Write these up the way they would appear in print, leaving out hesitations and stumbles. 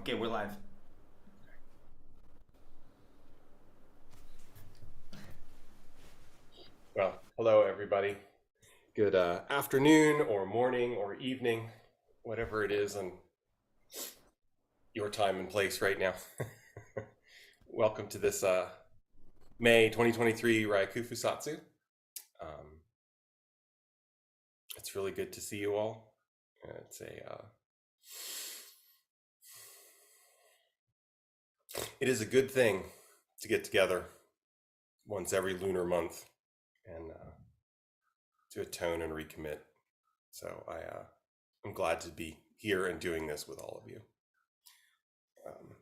Okay, we're live. Well, hello everybody. Good afternoon or morning or evening, whatever it is on your time and place right now. Welcome to this May 2023 Ryaku Fusatsu. It's really good to see you all. It is a good thing to get together once every lunar month and to atone and recommit. So I'm glad to be here and doing this with all of you. Um,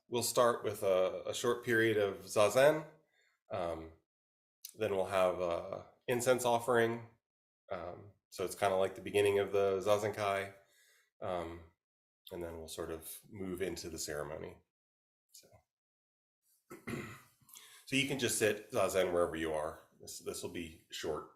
we'll start with a short period of Zazen. Um, then we'll have a incense offering. So it's kind of like the beginning of the Zazenkai. And then we'll sort of move into the ceremony. So, so you can just sit Zazen wherever you are. This will be short.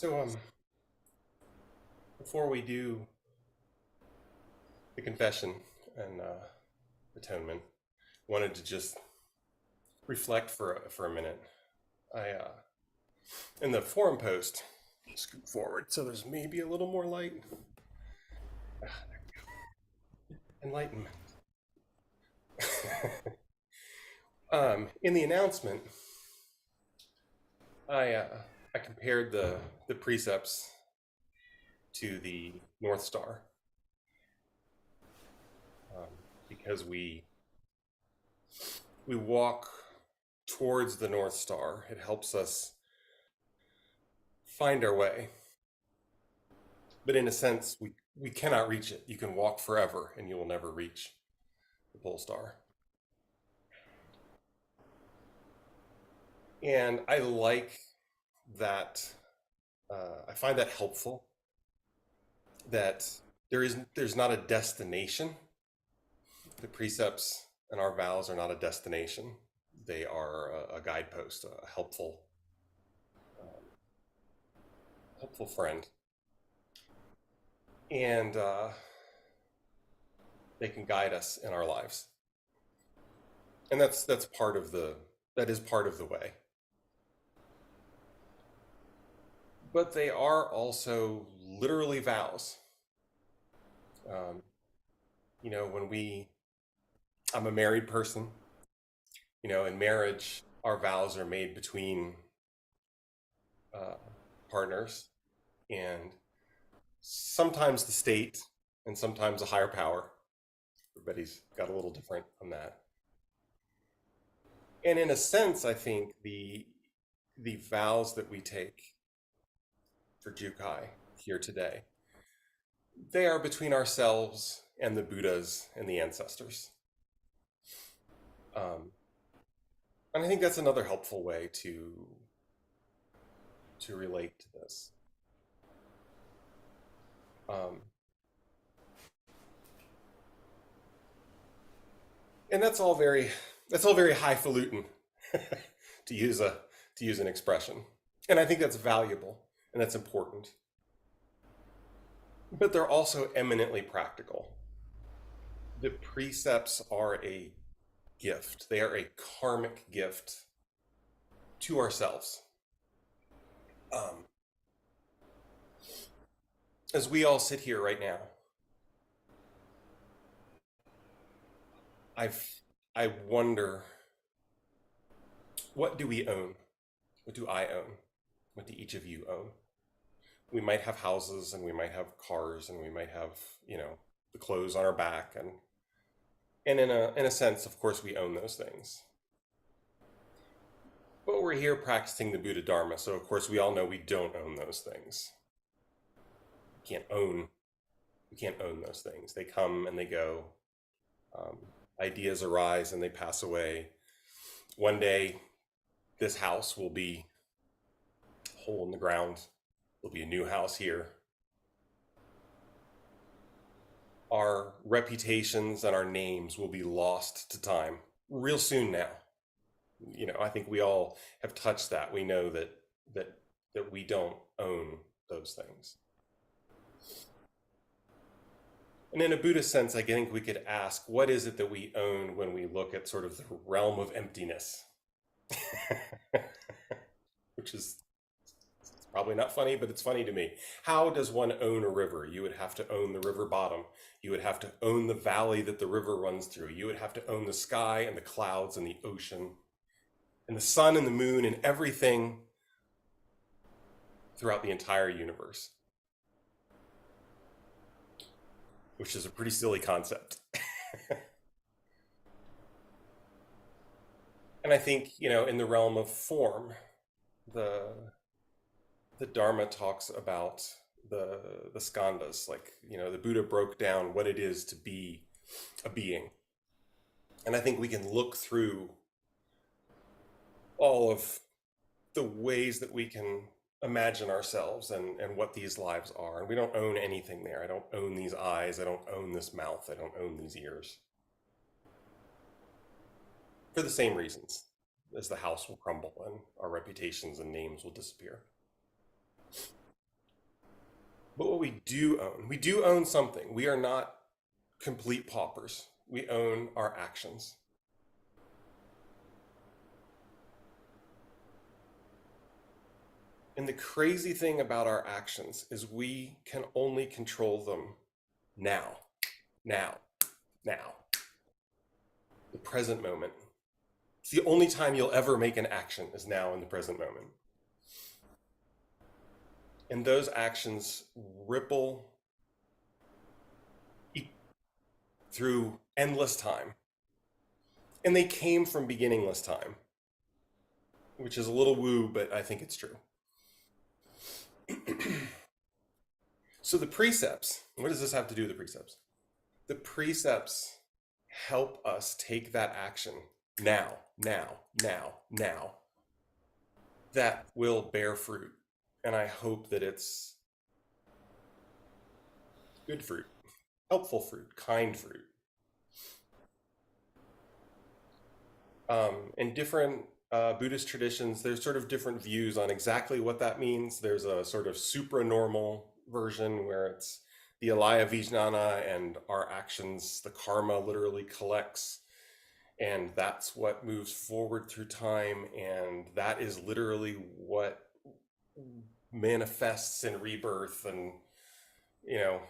So, before we do the confession and atonement, wanted to just reflect for a minute. I in the forum post, scoot forward so there's maybe a little more light. Enlightenment. In the announcement, I compared the precepts to the North Star, because we walk towards the North Star. It helps us find our way, but in a sense, we cannot reach it. You can walk forever, and you will never reach the pole star. And I like that. I find that helpful. That there's not a destination. The precepts and our vows are not a destination. They are a guidepost, a helpful friend, and they can guide us in our lives. And that's part of that is part of the way. But they are also literally vows. Um, when I'm a married person. In marriage, our vows are made between uh, partners, and sometimes the state, and sometimes a higher power. Everybody's got a little different on that. And in a sense, I think the vows that we take for Jukai here today, they are between ourselves and the Buddhas and the ancestors. Um, and I think that's another helpful way to relate to this. Um, and that's all very highfalutin to use an expression. And I think that's valuable and that's important. But they're also eminently practical. The precepts are a gift. They are a karmic gift to ourselves. Um, as we all sit here right now, I've I wonder, what do we own? What do I own? What do each of you own? We might have houses and we might have cars and we might have, the clothes on our back, and in a sense, of course, we own those things. But we're here practicing the Buddha Dharma, so of course we all know we don't own those things. We can't own those things. They come and they go. Um, Ideas arise and they pass away. One day, this house will be a hole in the ground. There'll be a new house here. Our reputations and our names will be lost to time real soon now. I think we all have touched that. We know that that we don't own those things. And in a Buddhist sense, I think we could ask, what is it that we own when we look at sort of the realm of emptiness? Which is, it's probably not funny, but it's funny to me. How does one own a river? You would have to own the river bottom. You would have to own the valley that the river runs through. You would have to own the sky and the clouds and the ocean and the sun and the moon and everything throughout the entire universe, which is a pretty silly concept. And I think, in the realm of form, the the Dharma talks about the skandhas, like, the Buddha broke down what it is to be a being. And I think we can look through all of the ways that we can imagine ourselves and what these lives are. And we don't own anything there. I don't own these eyes. I don't own this mouth. I don't own these ears. For the same reasons as the house will crumble and our reputations and names will disappear. But what we do own something. We are not complete paupers. We own our actions. And the crazy thing about our actions is we can only control them now, now, now, the present moment. It's the only time you'll ever make an action is now in the present moment. And those actions ripple through endless time. And they came from beginningless time, which is a little woo, but I think it's true. So the precepts, what does this have to do with the precepts? The precepts help us take that action now, now, now, now, that will bear fruit. And I hope that it's good fruit, helpful fruit, kind fruit. In different Buddhist traditions, there's sort of different views on exactly what that means. There's a sort of supranormal version where it's the alaya vijnana and our actions, the karma literally collects, and that's what moves forward through time, and that is literally what manifests in rebirth. And you know,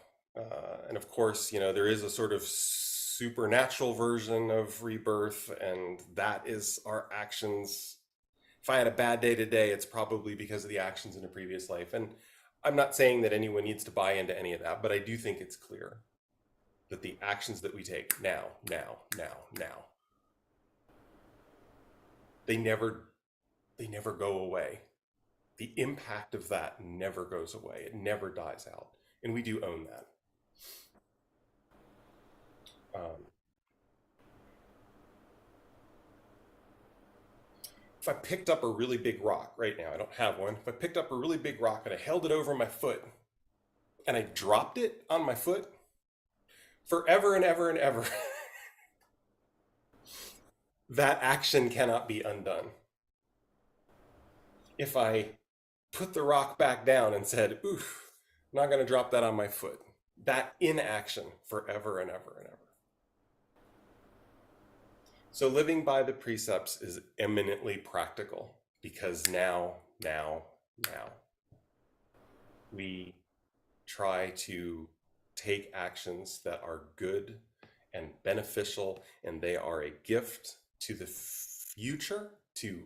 and of course, there is a sort of supernatural version of rebirth, and that is our actions. If I had a bad day today, it's probably because of the actions in a previous life. And I'm not saying that anyone needs to buy into any of that, but I do think it's clear that the actions that we take now, now, now, now, they never go away. The impact of that never goes away. It never dies out. And we do own that. If I picked up a really big rock right now, I don't have one. If I picked up a really big rock and I held it over my foot and I dropped it on my foot, forever and ever and ever, that action cannot be undone. If I put the rock back down and said, oof, I'm not going to drop that on my foot, that inaction forever and ever and ever. So living by the precepts is eminently practical because now, we try to take actions that are good and beneficial, and they are a gift to the future, to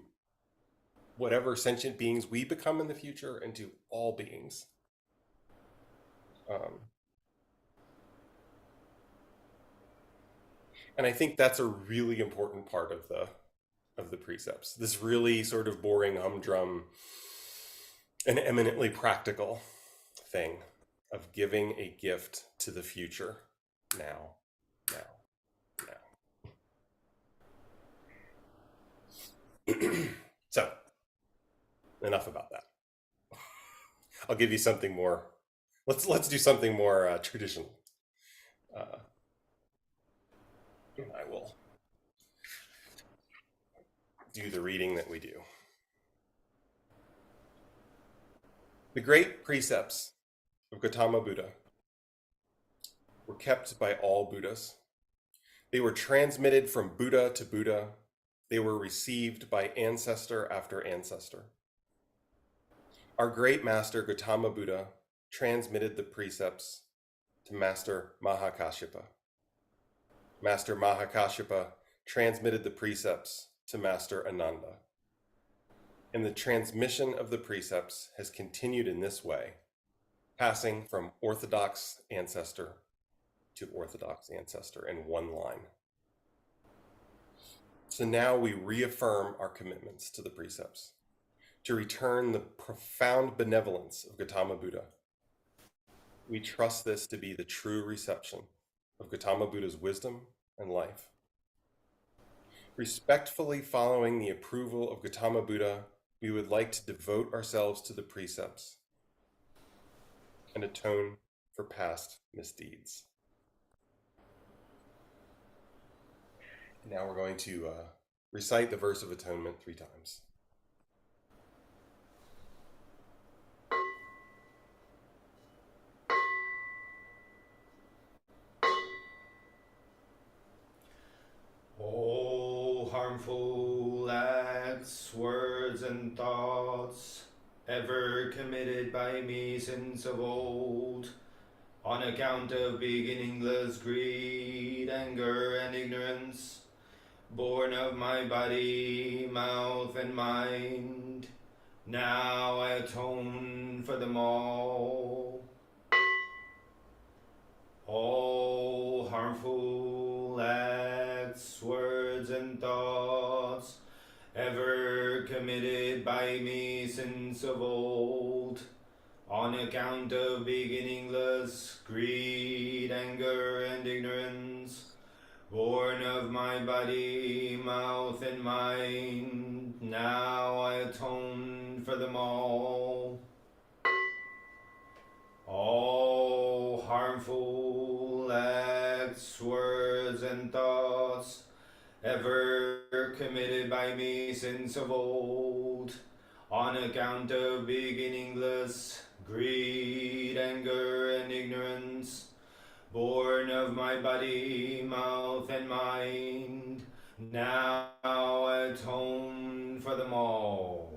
whatever sentient beings we become in the future, and to all beings. And I think that's a really important part of the precepts. This really sort of boring humdrum and eminently practical thing of giving a gift to the future now, now, now. So, enough about that. I'll give you something more. Let's do something more traditional. And I will do the reading that we do. The great precepts of Gautama Buddha were kept by all Buddhas. They were transmitted from Buddha to Buddha. They were received by ancestor after ancestor. Our great master Gautama Buddha transmitted the precepts to Master Mahakashyapa. Master Mahakashyapa transmitted the precepts to Master Ananda. And the transmission of the precepts has continued in this way, passing from orthodox ancestor to orthodox ancestor in one line. So now we reaffirm our commitments to the precepts, to return the profound benevolence of Gautama Buddha. We trust this to be the true reception of Gautama Buddha's wisdom and life. Respectfully following the approval of Gautama Buddha, we would like to devote ourselves to the precepts and atone for past misdeeds. Now we're going to recite the verse of atonement 3 times. Harmful acts, words, and thoughts ever committed by me since of old, on account of beginningless greed, anger, and ignorance, born of my body, mouth, and mind. Now I atone for them all. All harmful acts, words, and thoughts ever committed by me since of old, on account of beginningless greed, anger, and ignorance, born of my body, mouth, and mind. Now I atone for them all. All harmful acts, words, and thoughts ever committed by me since of old, on account of beginningless greed, anger, and ignorance, born of my body, mouth, and mind. Now I atone for them all.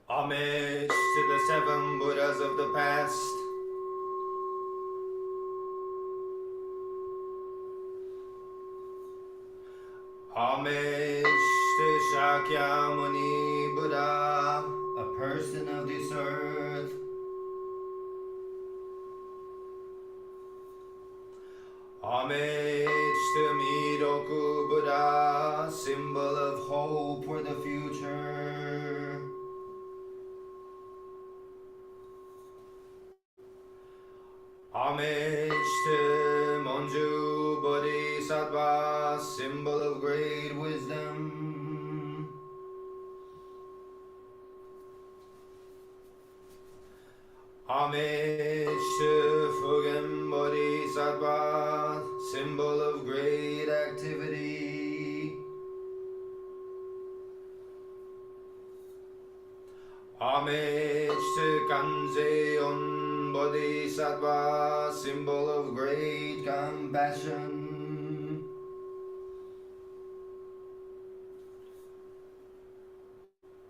Homage to the seven Buddhas of the past. Homage to Shakyamuni Buddha, a person of this earth. Homage to Midoku Buddha, symbol of hope for the future. Homage to Monju Bodhisattva, symbol of great wisdom. Homage to Fugen Bodhisattva, symbol of great activity. Homage to Kanzeon Bodhisattva, symbol of great compassion.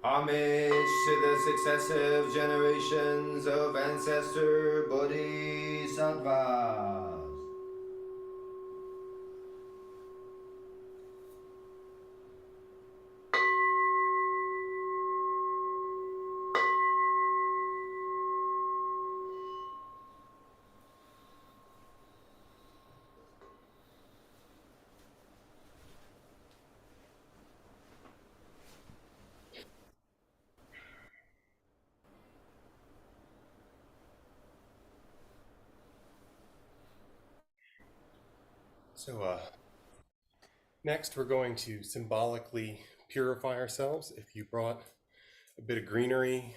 Homage to the successive generations of ancestor Bodhisattvas. So, next we're going to symbolically purify ourselves. If you brought a bit of greenery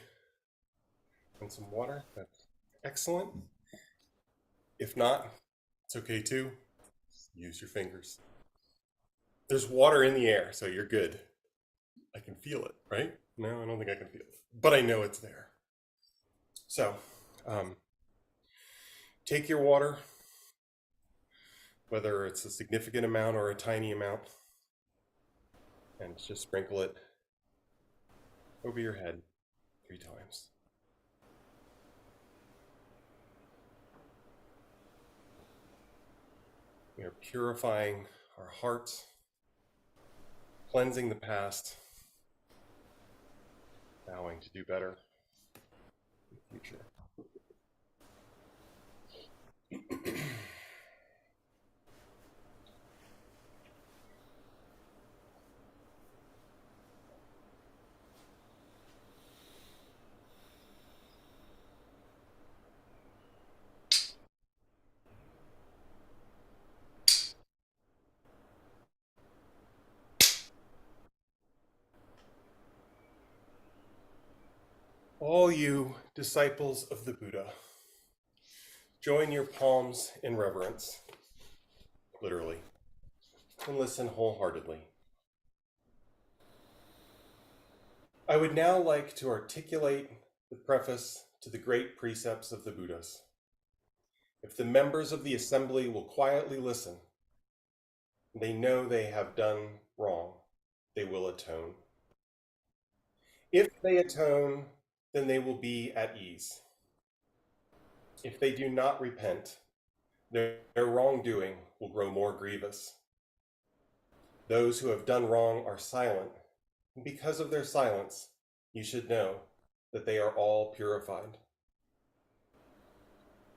and some water, that's excellent. If not, it's okay too. Use your fingers. There's water in the air, so you're good. I can feel it, right? No, I don't think I can feel it, but I know it's there. So, um, take your water, whether it's a significant amount or a tiny amount, and just sprinkle it over your head 3 times. We are purifying our hearts, cleansing the past, vowing to do better in the future. All you disciples of the Buddha, join your palms in reverence, literally, and listen wholeheartedly. I would now like to articulate the preface to the great precepts of the Buddhas. If the members of the assembly will quietly listen, they know they have done wrong, they will atone. If they atone, then they will be at ease. If they do not repent, their wrongdoing will grow more grievous. Those who have done wrong are silent, and because of their silence, you should know that they are all purified.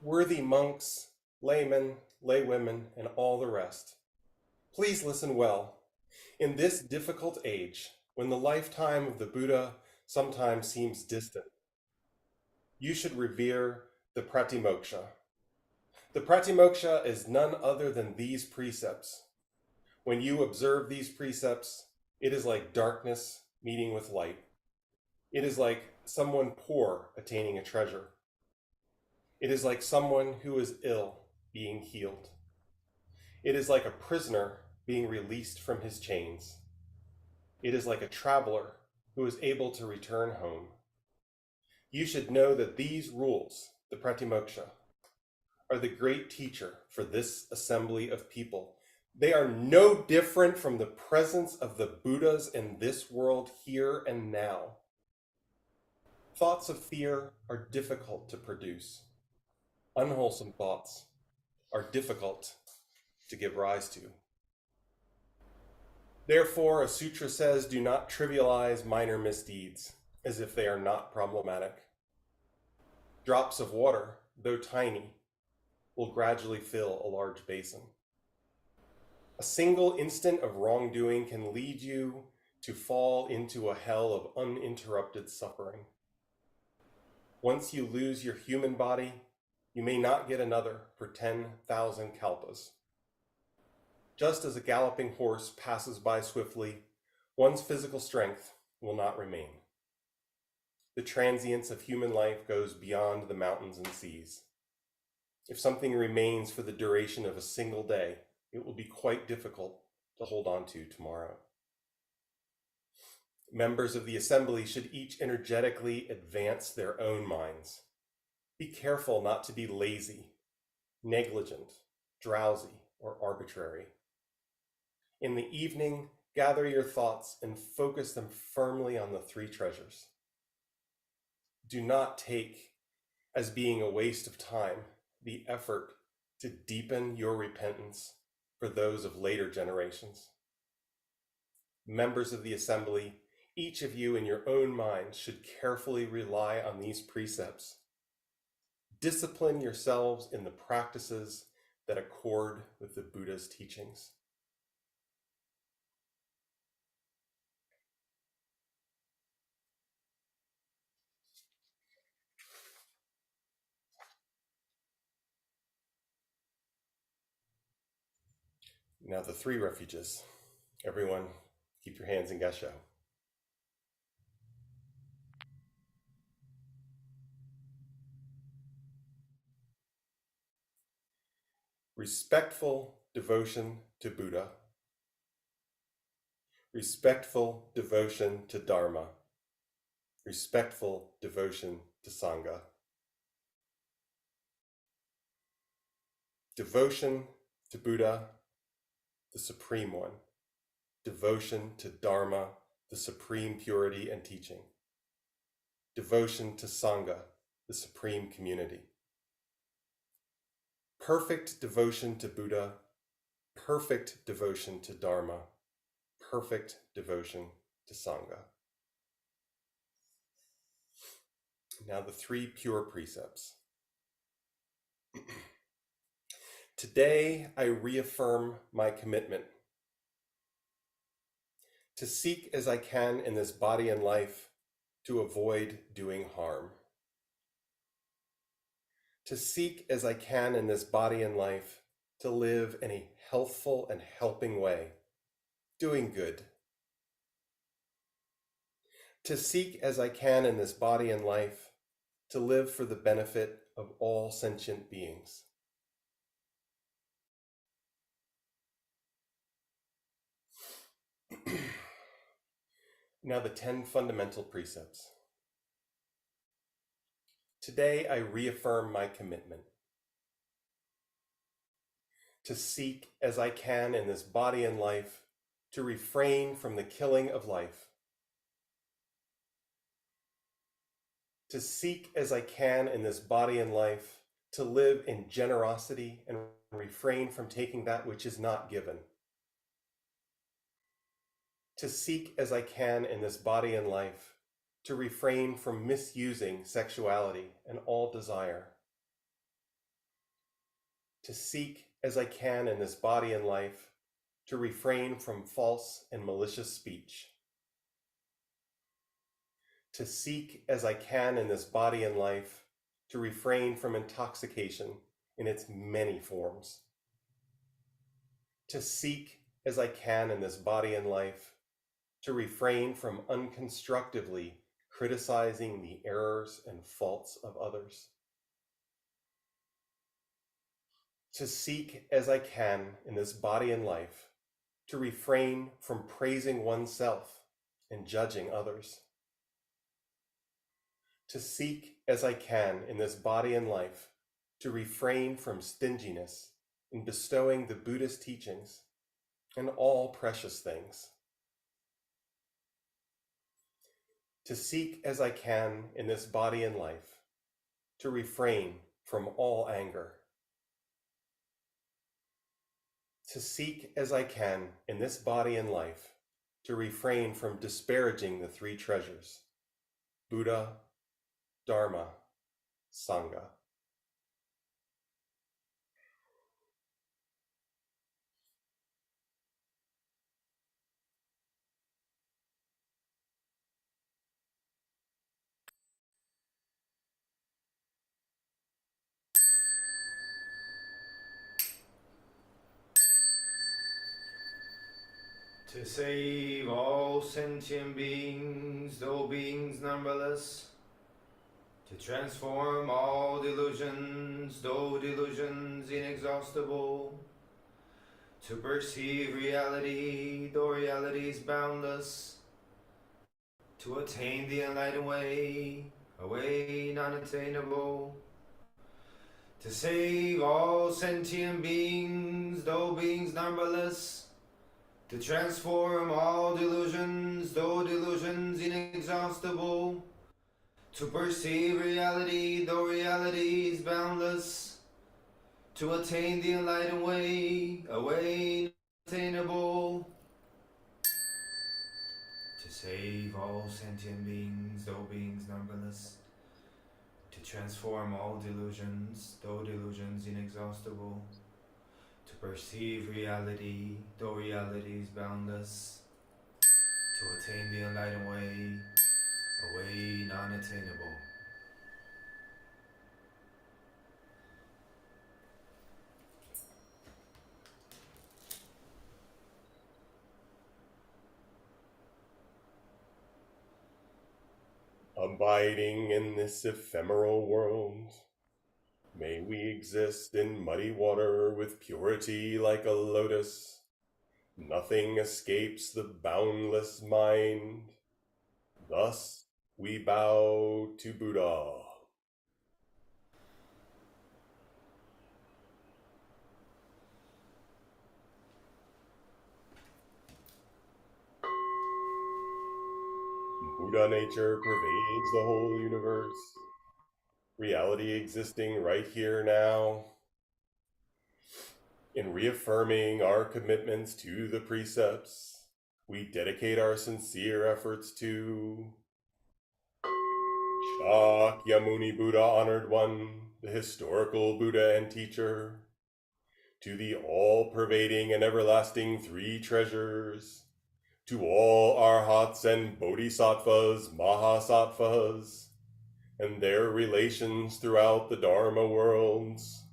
Worthy monks, laymen, laywomen, and all the rest, please listen well. In this difficult age, when the lifetime of the Buddha sometimes seems distant, you should revere the Pratimoksha. The Pratimoksha is none other than these precepts. When you observe these precepts, it is like darkness meeting with light. It is like someone poor attaining a treasure. It is like someone who is ill being healed. It is like a prisoner being released from his chains. It is like a traveler who is able to return home. You should know that these rules, the Pratimoksha, are the great teacher for this assembly of people. They are no different from the presence of the Buddhas in this world here and now. Thoughts of fear are difficult to produce. Unwholesome thoughts are difficult to give rise to. Therefore, a sutra says, do not trivialize minor misdeeds as if they are not problematic. Drops of water, though tiny, will gradually fill a large basin. A single instant of wrongdoing can lead you to fall into a hell of uninterrupted suffering. Once you lose your human body, you may not get another for 10,000 kalpas. Just as a galloping horse passes by swiftly, one's physical strength will not remain. The transience of human life goes beyond the mountains and seas. If something remains for the duration of a single day, it will be quite difficult to hold on to tomorrow. Members of the assembly should each energetically advance their own minds. Be careful not to be lazy, negligent, drowsy, or arbitrary. In the evening, gather your thoughts and focus them firmly on the three treasures. Do not take as being a waste of time the effort to deepen your repentance for those of later generations. Members of the assembly, each of you in your own mind should carefully rely on these precepts. Discipline yourselves in the practices that accord with the Buddha's teachings. Now the three refuges. Everyone, keep your hands in Gesho. Respectful devotion to Buddha. Respectful devotion to Dharma. Respectful devotion to Sangha. Devotion to Buddha, the Supreme One. Devotion to Dharma, the supreme purity and teaching. Devotion to Sangha, the supreme community. Perfect devotion to Buddha, perfect devotion to Dharma, perfect devotion to Sangha. Now the three pure precepts. Today I reaffirm my commitment to seek as I can in this body and life to avoid doing harm. To seek as I can in this body and life to live in a healthful and helping way, doing good. to seek as I can in this body and life to live for the benefit of all sentient beings. Now the 10 fundamental precepts. Today I reaffirm my commitment to seek as I can in this body and life to refrain from the killing of life, to seek as I can in this body and life to live in generosity and refrain from taking that which is not given, to seek as I can in this body and life to refrain from misusing sexuality and all desire, to seek as I can in this body and life to refrain from false and malicious speech, to seek as I can in this body and life to refrain from intoxication in its many forms, to seek as I can in this body and life to refrain from unconstructively criticizing the errors and faults of others, to seek as I can in this body and life to refrain from praising oneself and judging others, to seek as I can in this body and life to refrain from stinginess in bestowing the Buddhist teachings and all precious things, to seek as I can in this body and life to refrain from all anger, to seek as I can in this body and life to refrain from disparaging the three treasures, Buddha, Dharma, Sangha. To save all sentient beings, though beings numberless. To transform all delusions, though delusions inexhaustible. To perceive reality, though reality is boundless. To attain the enlightened way, a way non-attainable. To save all sentient beings, though beings numberless. To transform all delusions, though delusions inexhaustible. To perceive reality, though reality is boundless. To attain the enlightened way, a way unattainable. To save all sentient beings, though beings numberless. To transform all delusions, though delusions inexhaustible. To perceive reality, though reality is boundless. To attain the enlightened way, a way non-attainable. Abiding in this ephemeral world, may we exist in muddy water with purity like a lotus. Nothing escapes the boundless mind. Thus we bow to Buddha. Buddha nature pervades the whole universe. Reality existing right here now. In reaffirming our commitments to the precepts, we dedicate our sincere efforts to Shakyamuni Buddha, honored one, the historical Buddha and teacher, to the all-pervading and everlasting three treasures, to all arhats and bodhisattvas, mahasattvas, and their relations throughout the Dharma worlds.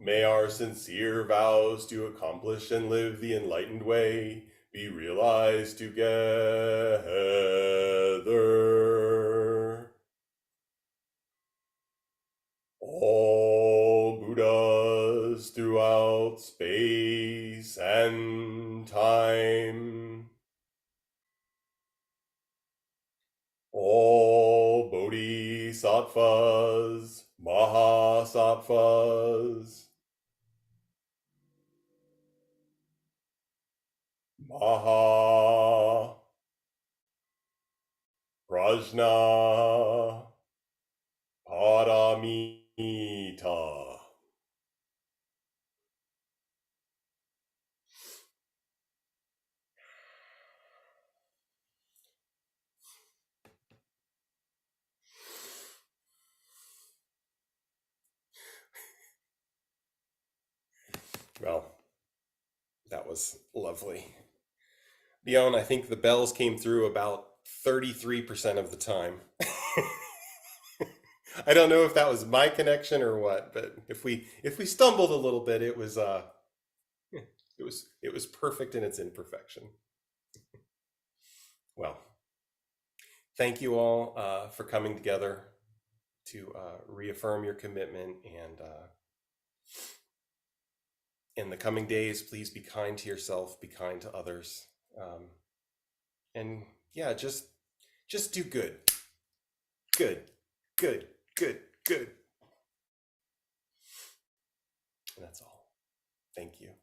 May our sincere vows to accomplish and live the enlightened way be realized together. All Buddhas throughout space and time. All Bodhisattvas, Mahasattvas, Maha, Prajna, Paramita. Well, that was lovely. Leon, I think the bells came through about 33% of the time. I don't know if that was my connection or what, but if we stumbled a little bit, it was perfect in its imperfection. Well, thank you all for coming together to reaffirm your commitment, and in the coming days, please be kind to yourself, be kind to others, and yeah, just do good, good, good, good, good. And that's all. Thank you.